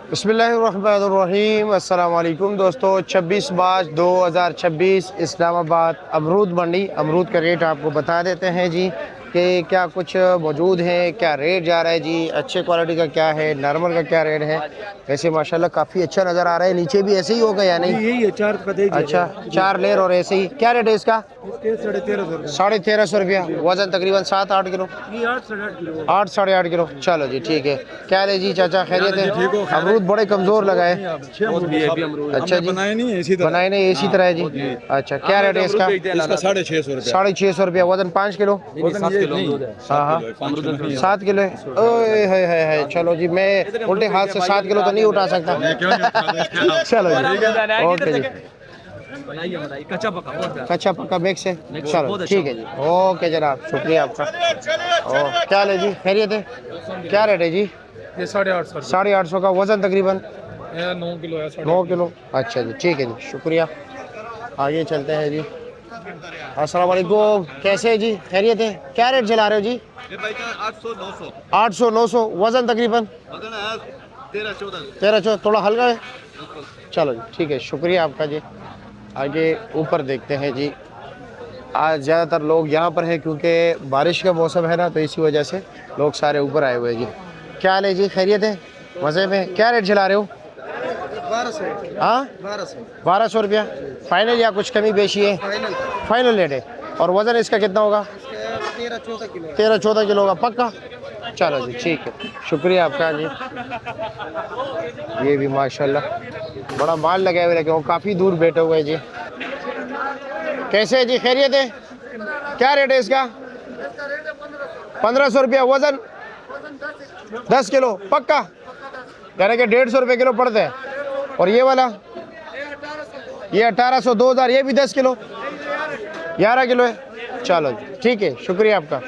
बिस्मिल्लाहिर्रहमानिर्रहीम। अस्सलाम वालेकुम दोस्तों। 26 मार्च 2026 इस्लामाबाद अमरूद मंडी। अमरूद का रेट आपको बता देते हैं जी कि क्या कुछ मौजूद है, क्या रेट जा रहा है जी, अच्छे क्वालिटी का क्या है, नॉर्मल का क्या रेट है। वैसे माशाल्लाह काफ़ी अच्छा नज़र आ रहा है। नीचे भी ऐसे ही होगा या नहीं? यही है 4 का दे दिया। अच्छा 4 लेर और ऐसे ही। क्या रेट है इसका? 1350 1350 रुपया। वज़न तकरीबन 7-8 किलो। 8 से 8 किलो। 8 साढ़े 8 किलो। चलो जी ठीक है। क्या है जी चाचा, खैरियत है? अमरूद बड़े कमज़ोर लगाए। अच्छा जी, बनाए नहीं इसी तरह। बनाए नहीं इसी तरह है जी। अच्छा क्या रेट है इसका? इसका 650 रुपया। 650 रुपया। वज़न 5 किलो। हाँ हाँ 7 किलो है। ओए है। चलो जी, मैं उल्टे हाथ से 7 किलो तो नहीं उठा सकता। चलो जी ओके जी। कच्चा पक्का बैग से। चलो ठीक है जी, ओके जनाब, शुक्रिया आपका। ओ क्या ले जी, खैरियत है? क्या रेट है जी? ये 850। 850 का। वज़न तकरीबन 9 किलो है। 9 किलो। अच्छा जी ठीक है जी, शुक्रिया। आगे चलते हैं जी। अस्सलाम वालेकुम, कैसे है जी, खैरियत है? क्या रेट चला रहे हो जी? 800-900। वज़न तकरीबन 13-14। थोड़ा हल्का है। चलो जी ठीक है, शुक्रिया आपका जी। आगे ऊपर देखते हैं जी। आज ज़्यादातर लोग यहाँ पर है क्योंकि बारिश का मौसम है ना, तो इसी वजह से लोग सारे ऊपर आए हुए हैं जी। क्या हाल है जी, खैरियत है? मज़े में। क्या रेट चला रहे हो? 1200। हाँ 1200 रुपया फाइनल या कुछ कमी बेशी है? फाइनल रेट है। और वज़न इसका कितना होगा? 13-14 किलो का पक्का। चलो जी ठीक है, शुक्रिया आपका जी। ये भी माशाल्लाह बड़ा माल लगा हुआ है, लेकिन वो काफ़ी दूर बैठे हुए हैं जी। कैसे है जी, खैरियत है? क्या रेट है इसका? 1500 रुपया। वज़न 10 किलो पक्का, यानी कि 150 रुपये किलो पड़ते हैं। और ये वाला ये 1800 2000। ये भी 10 किलो 11 किलो है। चलो जी ठीक है, शुक्रिया आपका।